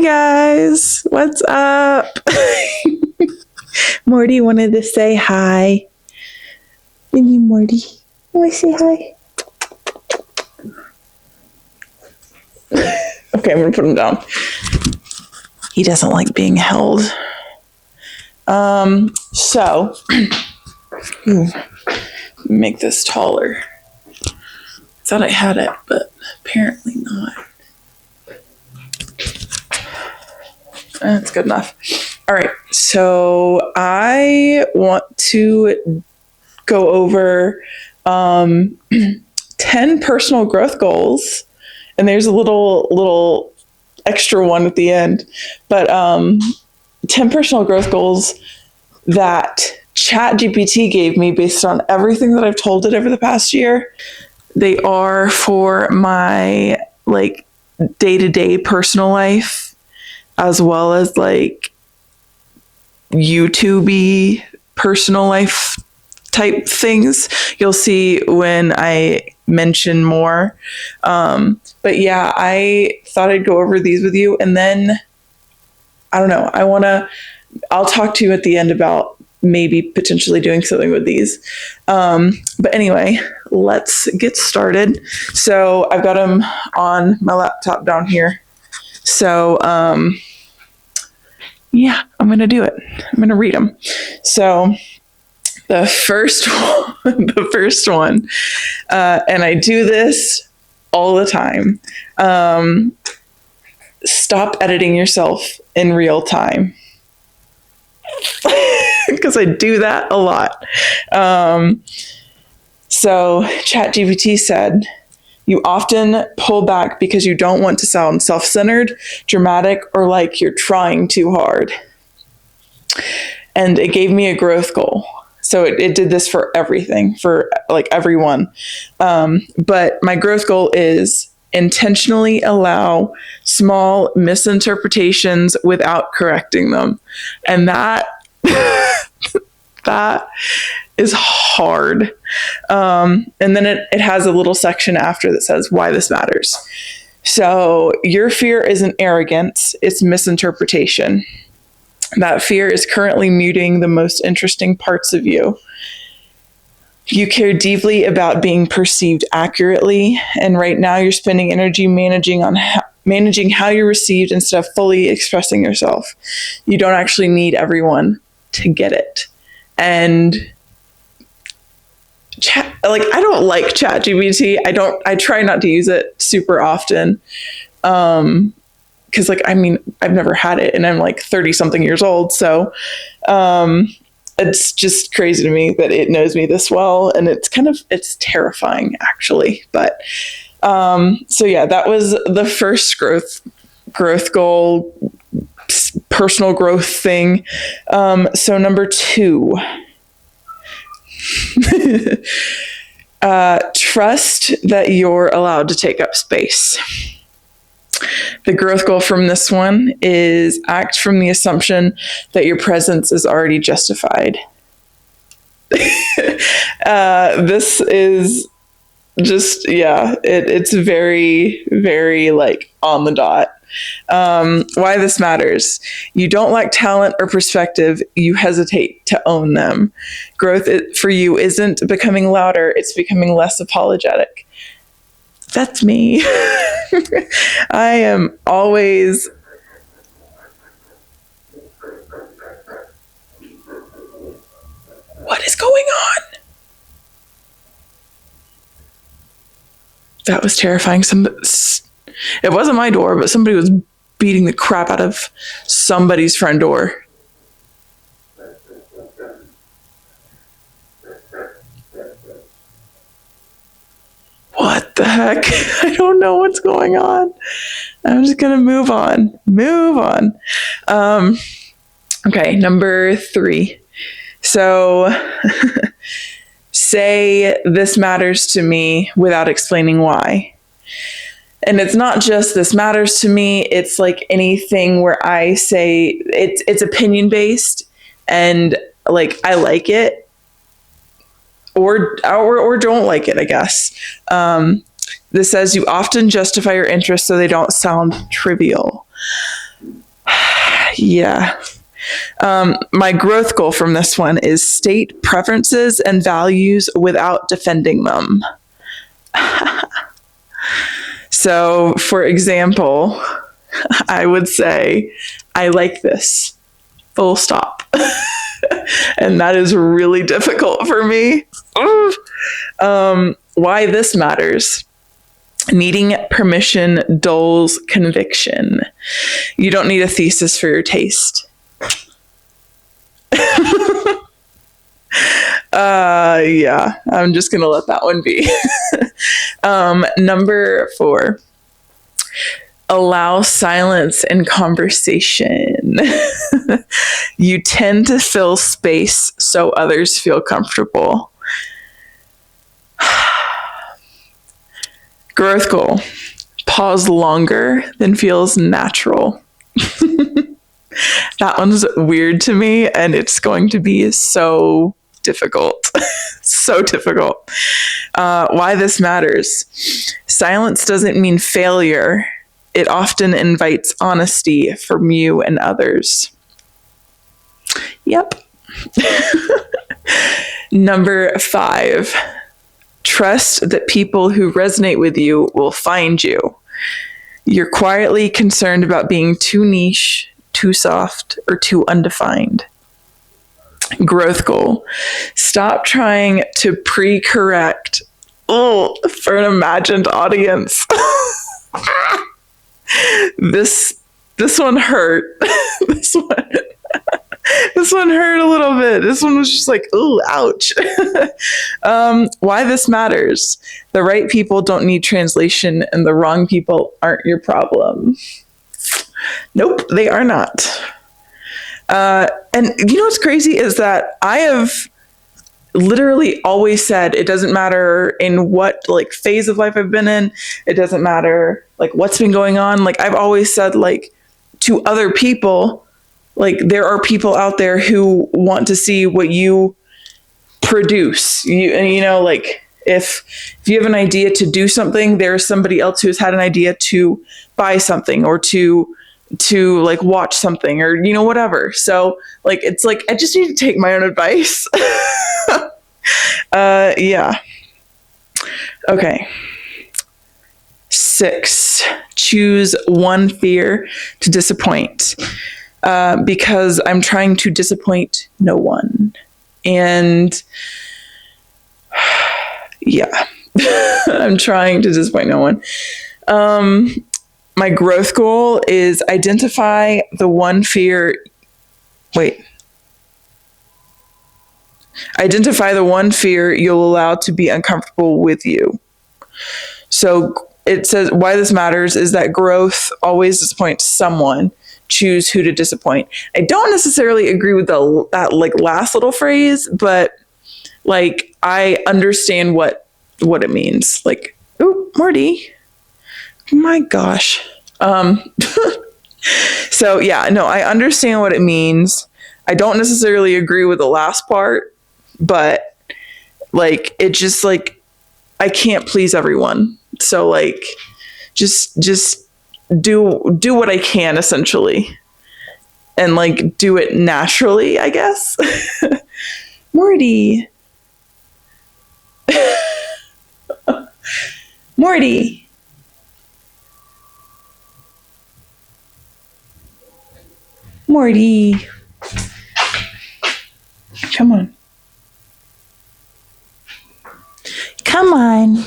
guys, what's up? Morty wanted to say hi. Thank you, Morty. You want to say hi? Okay, I'm gonna put him down. He doesn't like being held. So make this taller. Thought I had it, but apparently not. That's good enough. All right, so I want to go over 10 personal growth goals, and there's a little extra one at the end, but 10 personal growth goals that ChatGPT gave me based on everything that I've told it over the past year. They are for my like day-to-day personal life, as well as like YouTube-y personal life type things. You'll see when I mention more. But yeah, I thought I'd go over these with you, and then I don't know. I'll talk to you at the end about maybe potentially doing something with these. But anyway, let's get started. So I've got them on my laptop down here. So, yeah, I'm going to do it. I'm going to read them. So the first one, and I do this all the time. Stop editing yourself in real time. Because I do that a lot. So ChatGPT said, you often pull back because you don't want to sound self-centered, dramatic, or like you're trying too hard. And it gave me a growth goal. So it did this for everything, for like everyone. But my growth goal is intentionally allow small misinterpretations without correcting them. And that is hard. And then it has a little section after that says why this matters. So your fear isn't arrogance, it's misinterpretation. That fear is currently muting the most interesting parts of you. You care deeply about being perceived accurately, and right now you're spending energy managing how you're received instead of fully expressing yourself. You don't actually need everyone to get it. And I don't like ChatGPT. I try not to use it super often. Cause I've never had it, and I'm like 30 something years old. So, it's just crazy to me that it knows me this well. And it's terrifying actually. But, so yeah, that was the first growth goal, personal growth thing. So number 2, trust that you're allowed to take up space. The growth goal from this one is act from the assumption that your presence is already justified. This is just, yeah, it's very, very like on the dot. Why this matters. You don't lack talent or perspective. You hesitate to own them. Growth for you isn't becoming louder. It's becoming less apologetic. That's me. I am always what is going on? That was terrifying. It wasn't my door, but somebody was beating the crap out of somebody's front door. What the heck? I don't know what's going on. I'm just going to move on. Okay, number 3. So say this matters to me without explaining why. And it's not just this matters to me. It's like anything where I say it's opinion based, and like I like it or don't like it, I guess. This says you often justify your interests so they don't sound trivial. Yeah. My growth goal from this one is state preferences and values without defending them. So, for example, I would say, I like this, full stop. And that is really difficult for me. Why this matters. Needing permission dulls conviction. You don't need a thesis for your taste. Yeah, I'm just gonna let that one be. Number 4, allow silence in conversation. You tend to fill space so others feel comfortable. Growth goal, pause longer than feels natural. That one's weird to me, and it's going to be so difficult. So difficult. Why this matters. Silence doesn't mean failure. It often invites honesty from you and others. Yep. Number 5, trust that people who resonate with you will find you. You're quietly concerned about being too niche, too soft, or too undefined. Growth goal, stop trying to pre-correct for an imagined audience. This one hurt. This one hurt a little bit. This one was just like, ooh, ouch. Why this matters. The right people don't need translation, and the wrong people aren't your problem. Nope, they are not. And you know what's crazy is that I have literally always said it doesn't matter in what like phase of life I've been in. It doesn't matter like what's been going on. Like I've always said like to other people, like there are people out there who want to see what you produce. You know, like if you have an idea to do something, there's somebody else who's had an idea to buy something or to like watch something or, you know, whatever. So like, it's like, I just need to take my own advice. Yeah. Okay. 6, choose one fear to disappoint. Because I'm trying to disappoint no one. And yeah, I'm trying to disappoint no one. My growth goal is identify the one fear. Identify the one fear you'll allow to be uncomfortable with you. So it says why this matters is that growth always disappoints someone. Choose who to disappoint. I don't necessarily agree with that like last little phrase, but like I understand what it means. Like, oh, Marty. Oh my gosh. So yeah, no, I understand what it means. I don't necessarily agree with the last part, but like it just like I can't please everyone. So like just do what I can essentially and like do it naturally, I guess. Morty. Morty. Morty. Come on. Come on.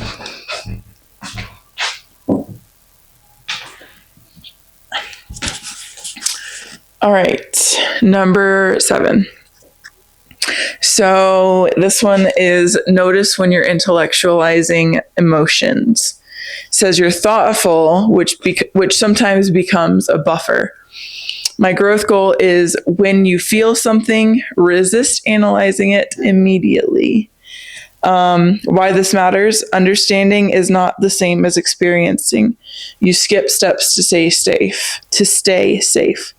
All right, number 7. So this one is notice when you're intellectualizing emotions. It says you're thoughtful, which sometimes becomes a buffer. My growth goal is when you feel something, resist analyzing it immediately. Why this matters, understanding is not the same as experiencing. You skip steps to stay safe.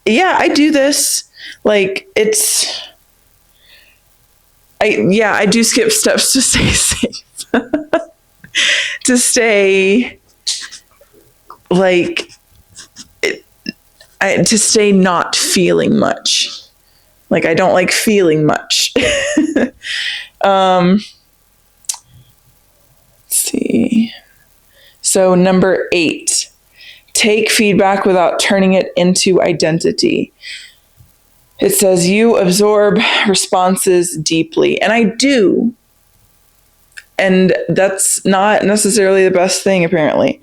Yeah, I do this. Like I do skip steps to stay safe. To stay like to stay not feeling much. Like, I don't like feeling much. Let's see. So number 8, take feedback without turning it into identity. It says you absorb responses deeply. And I do. And that's not necessarily the best thing, apparently.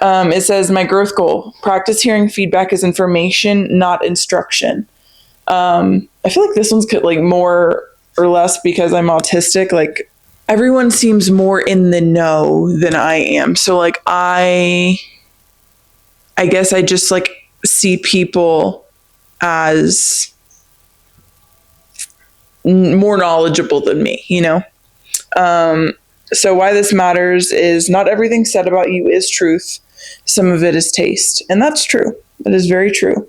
It says my growth goal, practice hearing feedback as information, not instruction. I feel like this one's like more or less because I'm autistic. Like, everyone seems more in the know than I am. So like I guess I just like see people as more knowledgeable than me, you know? So why this matters is not everything said about you is truth. Some of it is taste. And that's true. That is very true.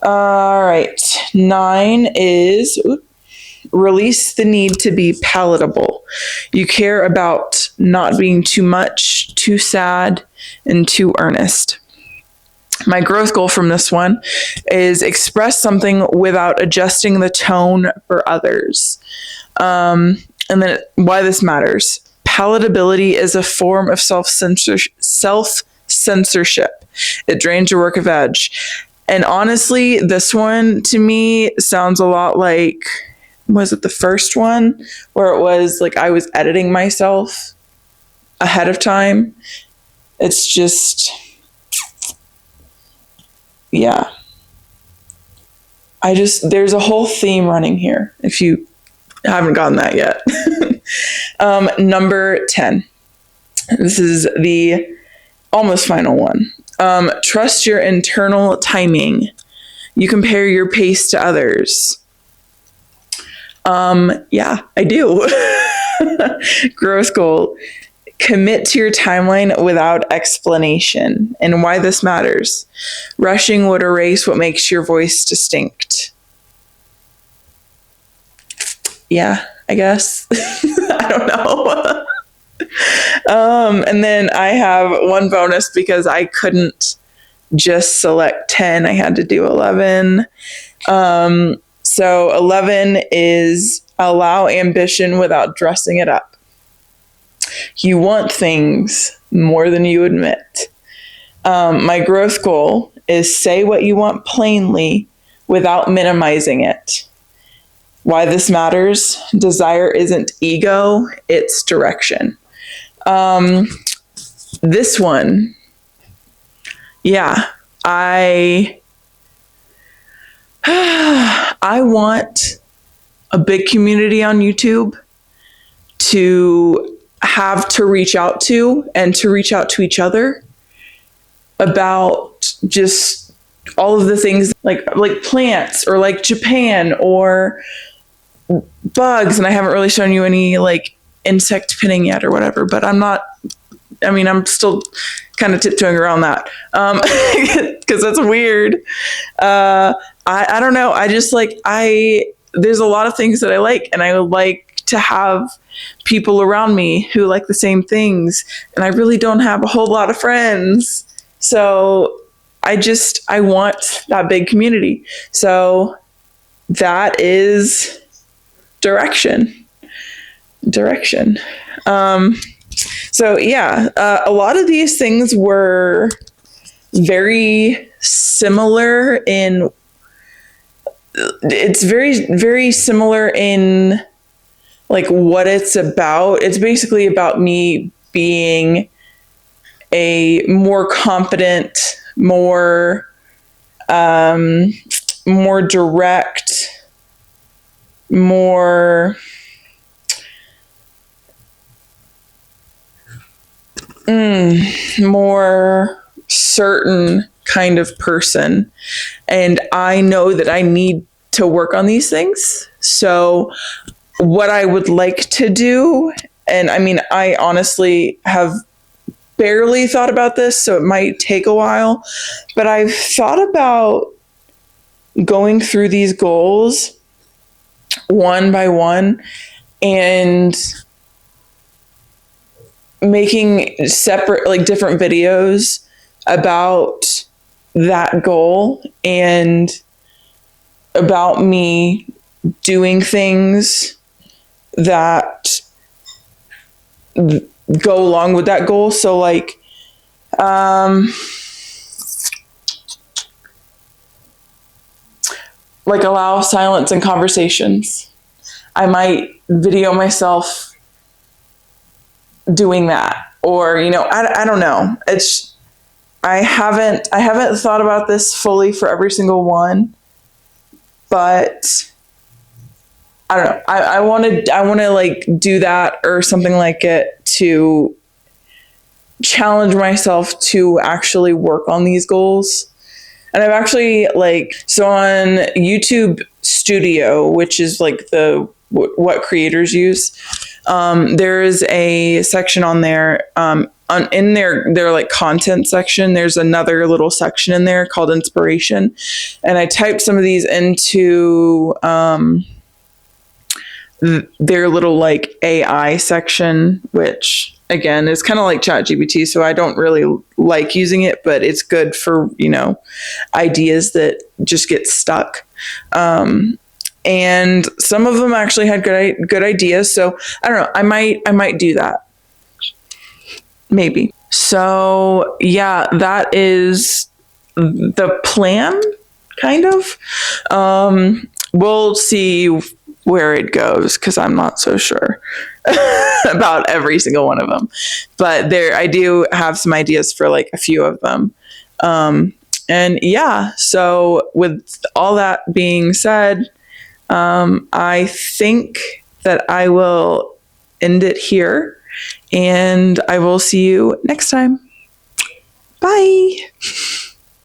All right. 9 is release the need to be palatable. You care about not being too much, too sad, and too earnest. My growth goal from this one is express something without adjusting the tone for others. And then why this matters. Palatability is a form of self-censorship. It drains your work of edge. And honestly, this one to me sounds a lot like, was it the first one where it was like I was editing myself ahead of time? It's just, yeah. There's a whole theme running here if you haven't gotten that yet. Number 10. This is the almost final one. Trust your internal timing. You compare your pace to others. Yeah, I do. Growth goal. Commit to your timeline without explanation. And why this matters. Rushing would erase what makes your voice distinct. Yeah, I guess. I don't know. And then I have one bonus because I couldn't just select 10. I had to do 11. So 11 is allow ambition without dressing it up. You want things more than you admit. My growth goal is say what you want plainly without minimizing it. Why this matters. Desire isn't ego, it's direction. This one, yeah, I want a big community on YouTube to have to reach out to and to reach out to each other about just all of the things like plants or like Japan or bugs. And I haven't really shown you any like insect pinning yet or whatever, but I'm still kind of tiptoeing around that because that's weird. I don't know. I just there's a lot of things that I like, and I would like to have people around me who like the same things, and I really don't have a whole lot of friends. So I want that big community. So that is direction. So yeah, a lot of these things were very similar it's very, very similar in like what it's about. It's basically about me being a more confident, more direct, more certain kind of person. And I know that I need to work on these things. So what I would like to do, and I honestly have barely thought about this, so it might take a while, but I've thought about going through these goals one by one and making separate, like different videos about that goal and about me doing things that go along with that goal. So like allow silence in conversations. I might video myself doing that, or I don't know. I haven't thought about this fully for every single one, but I don't know. I want to like do that or something like it to challenge myself to actually work on these goals. And I've actually so on YouTube Studio, which is like the what creators use. There is a section on there. In their like content section, there's another little section in there called inspiration, and I typed some of these into their little like AI section, which again is kind of like ChatGPT, so I don't really like using it, but it's good for ideas that just get stuck. And some of them actually had good ideas, so I don't know. I might do that, maybe. So yeah, that is the plan, kind of. We'll see where it goes because I'm not so sure about every single one of them, but I do have some ideas for like a few of them. And yeah, so with all that being said, I think that I will end it here, and I will see you next time.